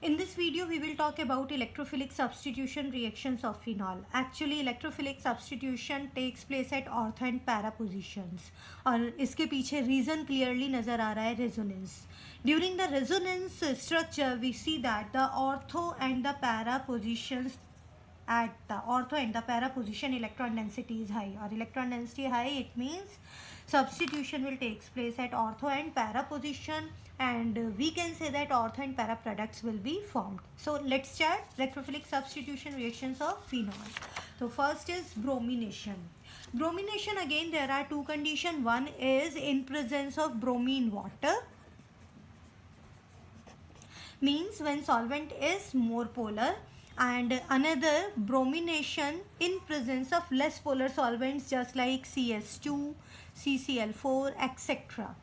In this video, we will talk about electrophilic substitution reactions of phenol. Actually, electrophilic substitution takes place at ortho and para positions. और इसके पीछे reason clearly नज़र आ रहा है resonance. During the resonance structure, we see that the ortho and the para positions at the ortho and the para position electron density is high, or electron density high, it means substitution will take place at ortho and para position, and we can say that ortho and para products will be formed. So let's start electrophilic substitution reactions of phenol. So first is bromination. Bromination, again there are two conditions. One is in presence of bromine water, means when solvent is more polar, and another bromination in presence of less polar solvents just like CS2, CCl4 etc.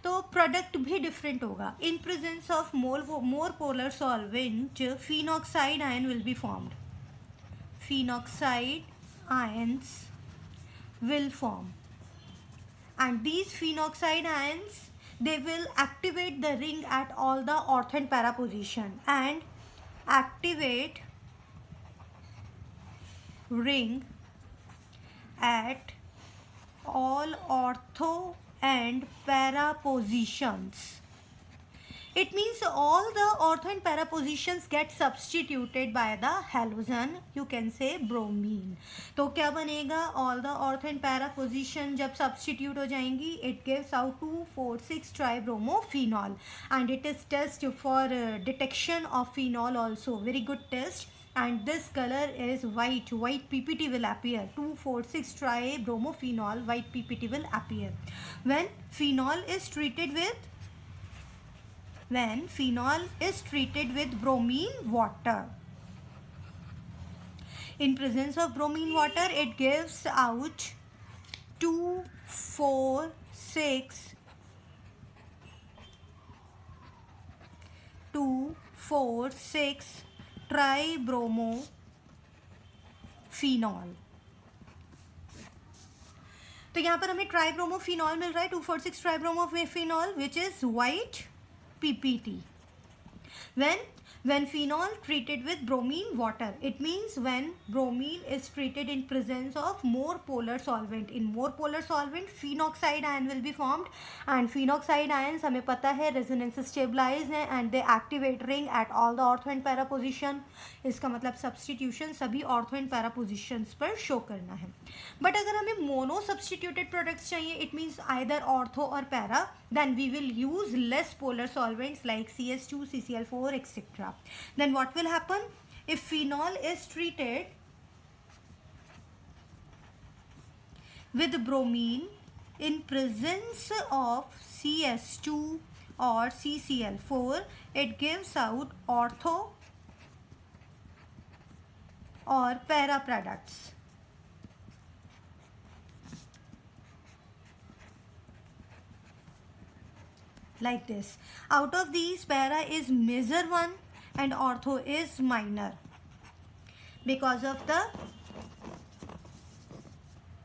तो product भी different होगा. इन presence of more polar solvent phenoxide ion will be formed. Phenoxide ions will form, and these phenoxide ions, they will activate the ring at all the ortho and para position, and activate ring at all ortho and para positions. It means all the ortho and para positions get substituted by the halogen, you can say bromine. तो क्या बनेगा? All the ortho and para position जब substitute हो जाएंगी, it gives out 2,4,6 tribromophenol, and it is test for detection of phenol also, very good test. And this color is white PPT will appear. 2,4,6 tribromophenol, white PPT will appear when phenol is treated with bromine water. In presence of bromine water, it gives out 2,4,6 tribromophenol. तो यहाँ पर हमें tribromophenol मिल रहा है 2,4,6 tribromophenol, which is white PPT. When phenol treated with bromine water, it means when bromine is treated in presence of more polar solvent. In more polar solvent, phenoxide ion will be formed, and phenoxide ions हमें पता है resonance stabilize हैं, and they activate ring at all the ortho and para position. इसका मतलब substitution सभी ortho and para positions पर show करना है. But अगर हमें mono substituted products चाहिए, it means either ortho or para, then we will use less polar solvents like CS2, CCl4 etc. Then what will happen? If phenol is treated with bromine in presence of CS2 or CCl4, it gives out ortho or para products. Like this. Out of these, para is major one and ortho is minor, because of the,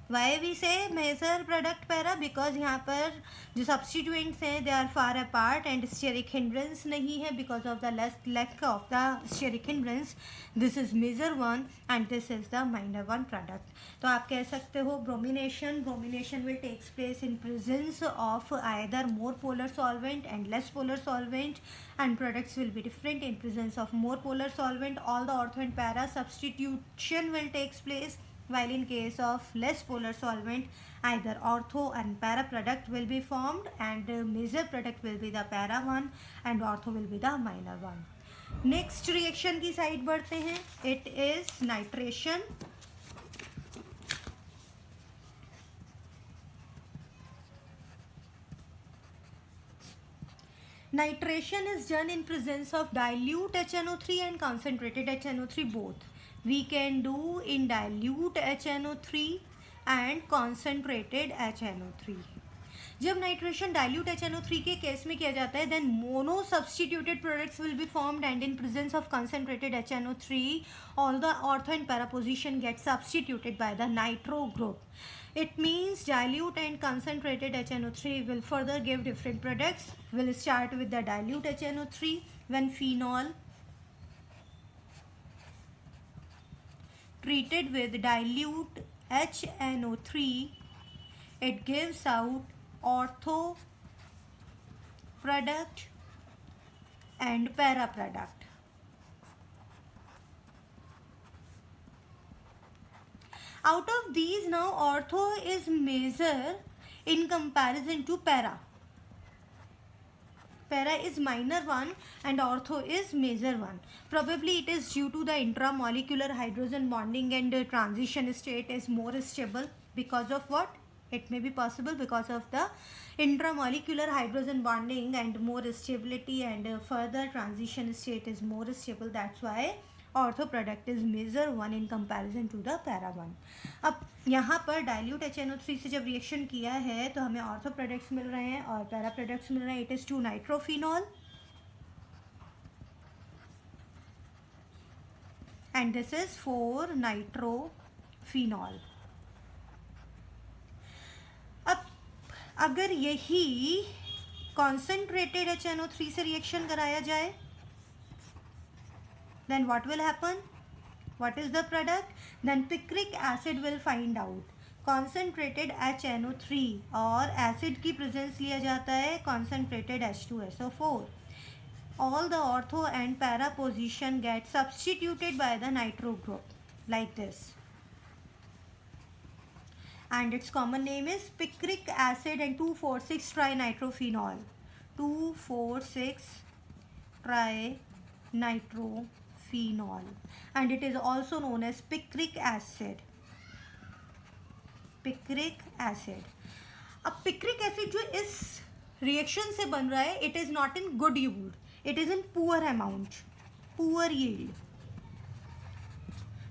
why we say major product para, because यहाँ पर जो substituents हैं they are far apart and steric hindrance नहीं है, because of the lack of the steric hindrance. This is major one and this is the minor one product. तो आप कह सकते हो bromination will takes place in presence of either more polar solvent and less polar solvent, and products will be different. In presence of more polar solvent, all the ortho and para substitution will takes place, while in case of less polar solvent, either ortho and para product will be formed, and major product will be the para one and ortho will be the minor one. Next reaction की side बढ़ते हैं. It is nitration. Nitration is done in presence of dilute HNO3 and concentrated HNO3 both. We can do in dilute HNO3 and concentrated HNO3. जब nitration dilute HNO3 के case में किया जाता है, then mono substituted products will be formed, and in presence of concentrated HNO3 all the ortho and para position get substituted by the nitro group. It means dilute and concentrated HNO3 will further give different products. We'll start with the dilute HNO3. When phenol treated with dilute HNO3, it gives out ortho product and para product. Out of these now, ortho is major in comparison to para. Para is minor one and ortho is major one. Probably it is due to the intramolecular hydrogen bonding and transition state is more stable. Because of what? It may be possible because of the intramolecular hydrogen bonding and more stability, and further transition state is more stable. That's why ortho product is major one in comparison to the para one. अब यहाँ पर dilute HNO3 से जब reaction किया है तो हमें ortho products मिल रहे हैं और पैरा प्रोडक्ट्स मिल रहे हैं. It is 2 nitrophenol and this is 4 nitrophenol. अब अगर यही कॉन्सेंट्रेटेड HNO3 से रिएक्शन कराया जाए, then what will happen? What is the product? Then picric acid will find out. Concentrated HNO3 और acid की presence लिया जाता है concentrated H2SO4. All the ortho and para position get substituted by the nitro group like this. And its common name is picric acid and 2,4,6 trinitrophenol. 2,4,6 trinitrophenol. And it is also known as picric acid. Picric acid. अब picric acid जो इस reaction से बन रहा है, it is not in good yield, it is in poor amount, poor yield.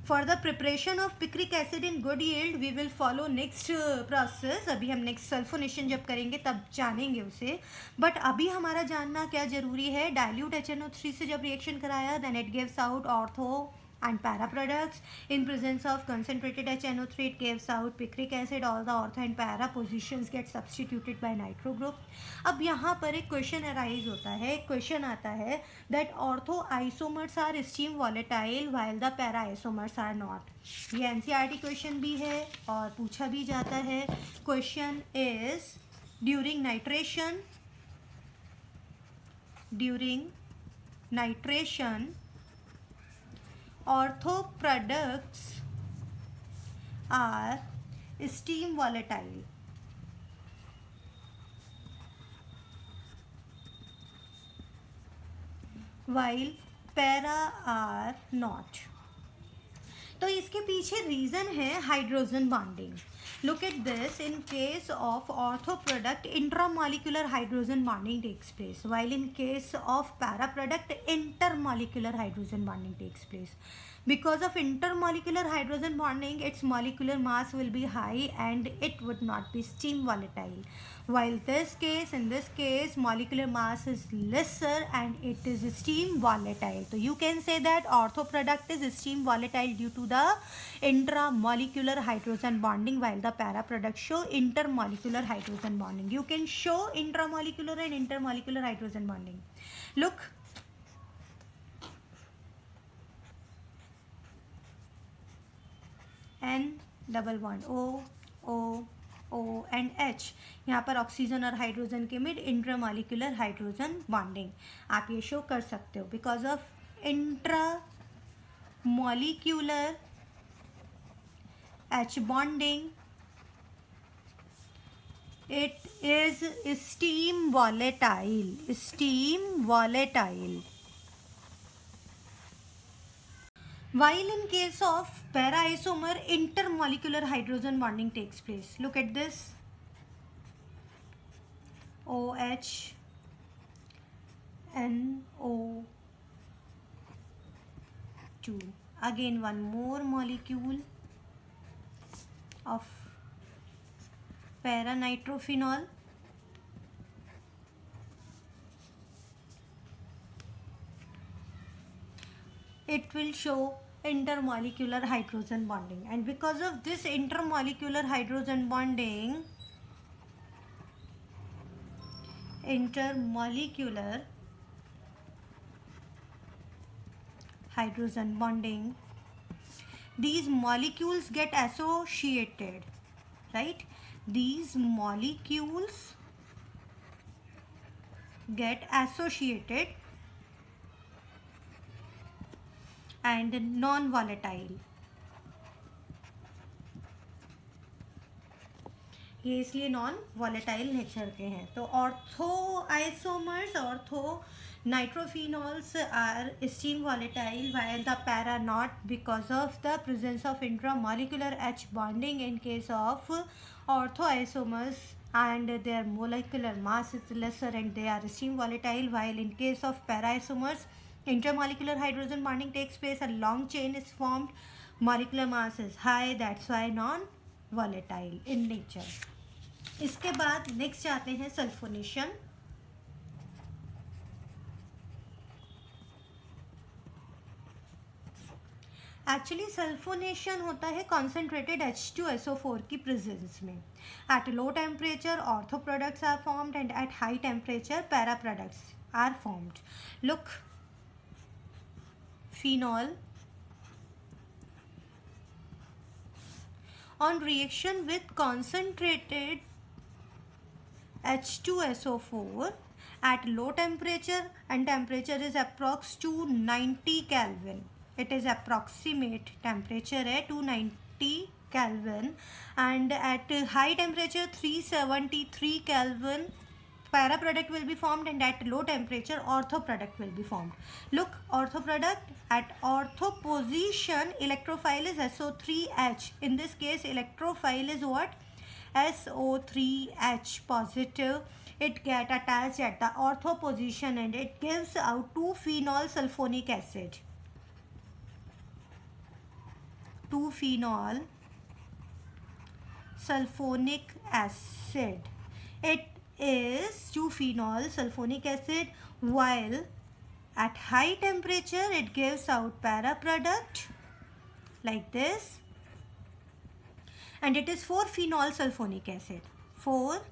For the preparation of picric acid in good yield, we will follow next process. अभी हम next sulphonation जब करेंगे तब जानेंगे उसे. बट अभी हमारा जानना क्या ज़रूरी है? डाइल्यूट HNO3 से जब रिएक्शन कराया, then it gives out ortho and para products. In presence of concentrated HNO3, it gives out picric acid. All the ortho and para positions get substituted by nitro group. अब यहाँ पर एक question arise होता है, एक question आता है that ortho isomers are steam volatile while the para isomers are not. ये NCERT क्वेश्चन भी है और पूछा भी जाता है. Question is during nitration ortho products are steam volatile while para are not. तो इसके पीछे रीज़न है hydrogen bonding. Look at this. In case of ortho product, intramolecular hydrogen bonding takes place, while in case of para product, intermolecular hydrogen bonding takes place. Because of intermolecular hydrogen bonding, its molecular mass will be high and it would not be steam volatile. While in this case, molecular mass is lesser and it is steam volatile. So you can say that ortho product is steam volatile due to the intramolecular hydrogen bonding, while the para product show intermolecular hydrogen bonding. You can show intramolecular and intermolecular hydrogen bonding. Look. N double bond O and H. यहाँ पर oxygen और hydrogen के mid intramolecular hydrogen bonding आप ये show कर सकते हो. Because of intramolecular H bonding it is steam volatile. While in case of para isomer, intermolecular hydrogen bonding takes place. Look at this. OH NO2. Again one more molecule of para nitrophenol. It will show intermolecular hydrogen bonding, and because of this intermolecular hydrogen bonding, these molecules get associated, right? These molecules get associated and non-volatile. ये इसलिए non volatile nature के हैं. तो ortho isomers, ortho nitrophenols are steam volatile while the para not, because of the presence of intramolecular H bonding in case of ortho isomers, and their molecular mass is lesser and they are steam volatile, while in case of para isomers intermolecular hydrogen bonding takes place, a long chain is formed, molecular mass is high, that's why non volatile in nature. इसके बाद next आते हैं sulphonation. Actually sulphonation होता है concentrated H2SO4 की presence में. At low temperature ortho products are formed and at high temperature para products are formed. Look, phenol on reaction with concentrated H2SO4 at low temperature, and temperature is approx 290 Kelvin. It is approximate temperature है 290 Kelvin, and at high temperature 373 Kelvin para product will be formed, and at low temperature ortho product will be formed. Look, ortho product at ortho position electrophile is SO3H. In this case electrophile is what? SO3H positive. It get attached at the ortho position and it gives out 2-phenol sulfonic acid. 2-phenol sulfonic acid. It is 2-phenol sulfonic acid, while at high temperature it gives out para product like this, and it is 4-phenol sulfonic acid. 4-phenol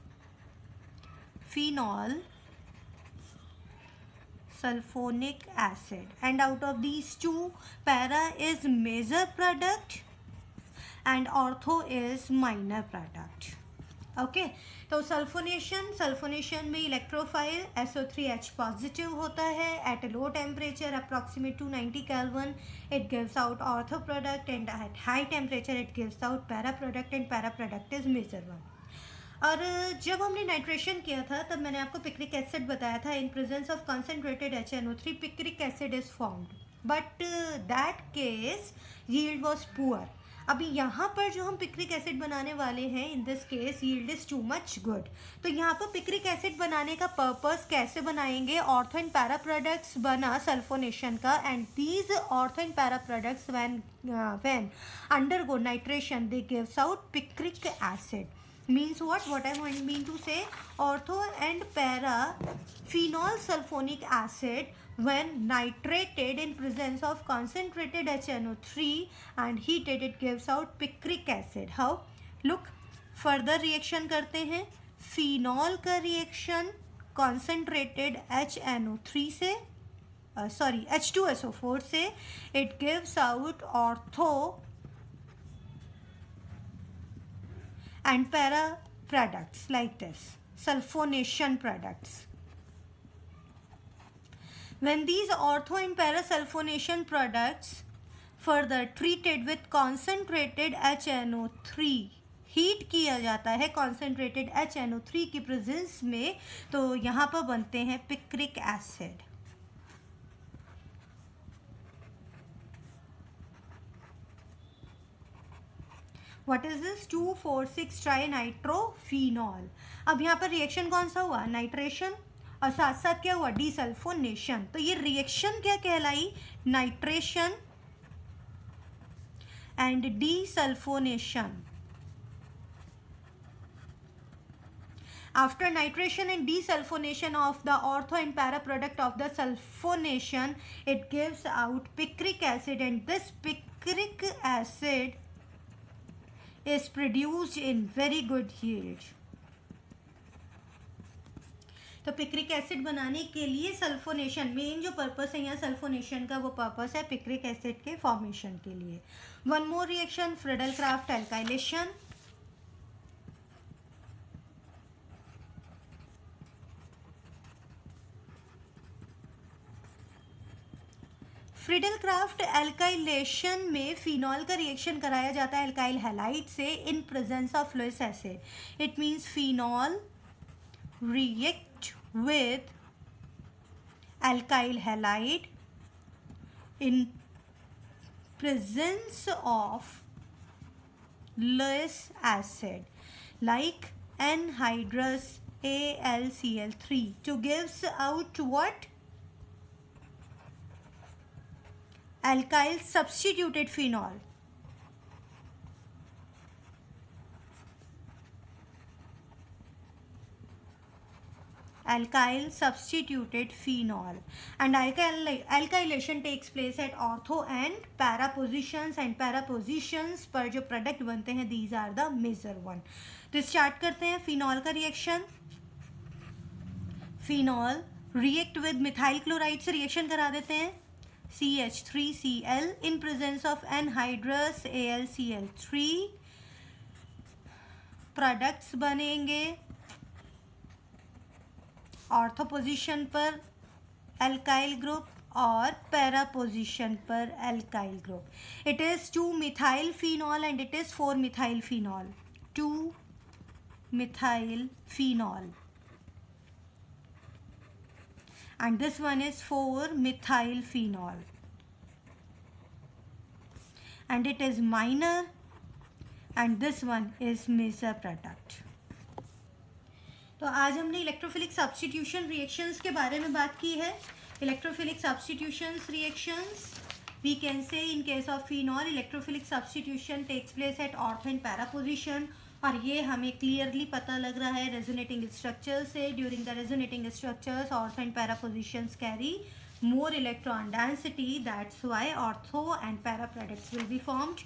sulfonic acid, and out of these two, para is major product and ortho is minor product. Okay, तो sulphonation में electrophile SO3H positive होता है at low temperature approximate 290 kelvin. It gives out ortho product and at high temperature it gives out para product, and para product is major one. और जब हमने nitration किया था तब मैंने आपको पिक्रिक एसिड बताया था. इन presence of concentrated HNO3 picric acid is formed, but that case yield was poor. अभी यहाँ पर जो हम पिक्रिक एसिड बनाने वाले हैं, इन this case yield is too much good. तो यहाँ पर पिक्रिक एसिड बनाने का पर्पस कैसे बनाएंगे? ऑर्थो एंड पैरा प्रोडक्ट्स बना सल्फोनेशन का, and these ortho and para products when undergo nitration they gives out picric acid. Means what I mean to say, ortho and para phenol sulfonic acid when nitrated in presence of concentrated HNO3 and heated it gives out picric acid. How? Look, further reaction करते हैं. phenol का reaction concentrated HNO3 से H2SO4 से, it gives out ortho and para products like this, sulfonation products. When these ortho and para sulfonation products further treated with concentrated HNO3, heat किया जाता है concentrated HNO3 की presence में, तो यहाँ पर बनते हैं picric acid. What is this? 2,4,6 trinitrophenol. अब यहाँ पर रिएक्शन कौन सा हुआ? नाइट्रेशन, और साथ साथ क्या हुआ? डीसल्फोनेशन. तो ये रिएक्शन क्या कहलाई? Nitration and desulphonation. After nitration and desulfonation of the ortho and para product of the sulfonation, it gives out picric acid, and this picric acid is produced in very good yield. तो picric acid बनाने के लिए sulphonation, main जो purpose है यहाँ sulphonation का, वो purpose है पिक्रिक एसिड के फॉर्मेशन के लिए। One more reaction, Friedel Craft alkylation. Friedel Craft alkylation में फिनॉल का रिएक्शन कराया जाता है एल्काइल हैलाइड से इन presence of Lewis acid. It means phenol react with alkyl halide in presence of Lewis acid like anhydrous AlCl3 to gives out what? Alkyl substituted phenol. Alkyl substituted phenol, and alkylation takes place at ortho and para positions, and para positions पर जो product बनते हैं these are the major one। तो start करते हैं phenol का reaction. Phenol react with methyl chloride से reaction करा देते हैं, CH3Cl in presence of anhydrous AlCl3। Products बनेंगे ऑर्थो पोजीशन पर एल्काइल ग्रुप और पैरा पोजीशन पर alkyl group. It is 2 methyl phenol and it is 4 methyl phenol, 2 methyl phenol and this one is 4 methyl phenol and it is minor and this one is major product। तो आज हमने electrophilic substitution reactions के बारे में बात की है। Electrophilic substitutions reactions, we can say in case of phenol electrophilic substitution takes place at ortho and para position, और ये हमें क्लियरली पता लग रहा है रेजोनेटिंग स्ट्रक्चर से। During the resonating structures ortho and para positions carry more electron density, that's why ortho and para products will be formed।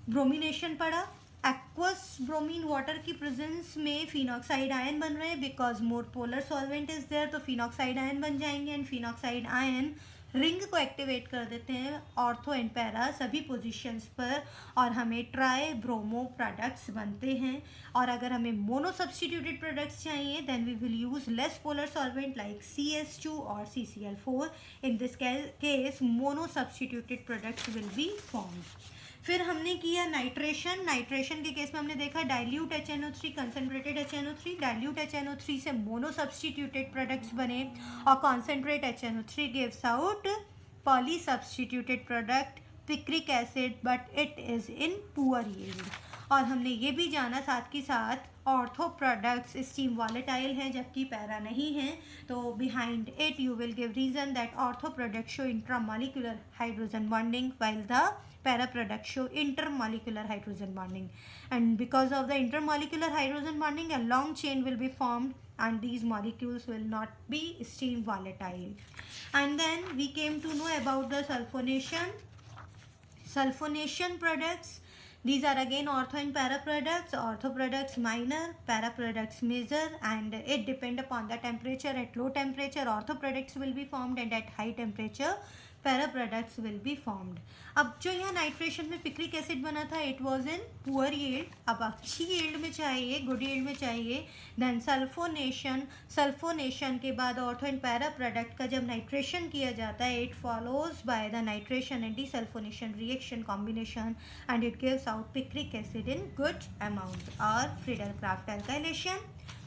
Bromination पढ़ा, aqueous bromine water की प्रेजेंस में फिनॉक्साइड आयन बन रहे हैं because more polar solvent is there, तो phenoxide ion बन जाएंगे एंड फिनॉक्साइड आयन रिंग को एक्टिवेट कर देते हैं ऑर्थो एंड पैरा सभी पोजीशंस पर, और हमें ट्राई ब्रोमो प्रोडक्ट्स बनते हैं। और अगर हमें मोनो सब्सटीट्यूटेड प्रोडक्ट्स चाहिए then we will use less polar solvent like CH2 और CCl4। In this case mono substituted products will be formed. फिर हमने किया नाइट्रेशन। नाइट्रेशन के केस में हमने देखा dilute HNO3, concentrated HNO3, dilute HNO3 से मोनो सब्सटीट्यूटेड प्रोडक्ट्स बने और concentrate HNO3 gives out poly substituted product picric acid but it is in poor yield. और हमने ये भी जाना साथ के साथ ऑर्थो प्रोडक्ट्स स्टीम वॉलेटाइल हैं जबकि पैरा नहीं हैं, तो behind it you will give reason that ortho product show intramolecular hydrogen bonding while the para products show intermolecular hydrogen bonding, and because of the intermolecular hydrogen bonding a long chain will be formed and these molecules will not be steam volatile। And then we came to know about the sulfonation products। These are again ortho and para products, ortho products minor, para products major, and it depend upon the temperature। at low temperature ortho products will be formed and at high temperature para products will be formed. अब जो यहाँ nitration में picric acid बना था it was in poor yield, अब अच्छी yield में चाहिए, गुड यील्ड में चाहिए, देन सल्फोनेशन के बाद ऑर्थो एंड पैरा प्रोडक्ट का जब नाइट्रेशन किया जाता है it follows by the nitration and desulphonation reaction combination and it gives out picric acid in good amount. और Friedel Craft alkylation,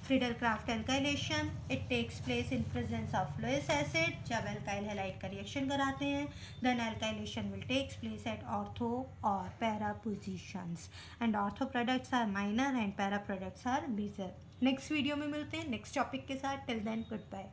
Friedel Craft alkylation it takes place in presence of Lewis acid. जब alkyl halide का reaction कराते हैं then alkylation will takes place at ortho और para positions and ortho products are minor and para products are major. Next video में मिलते हैं next topic के साथ। Till then good bye.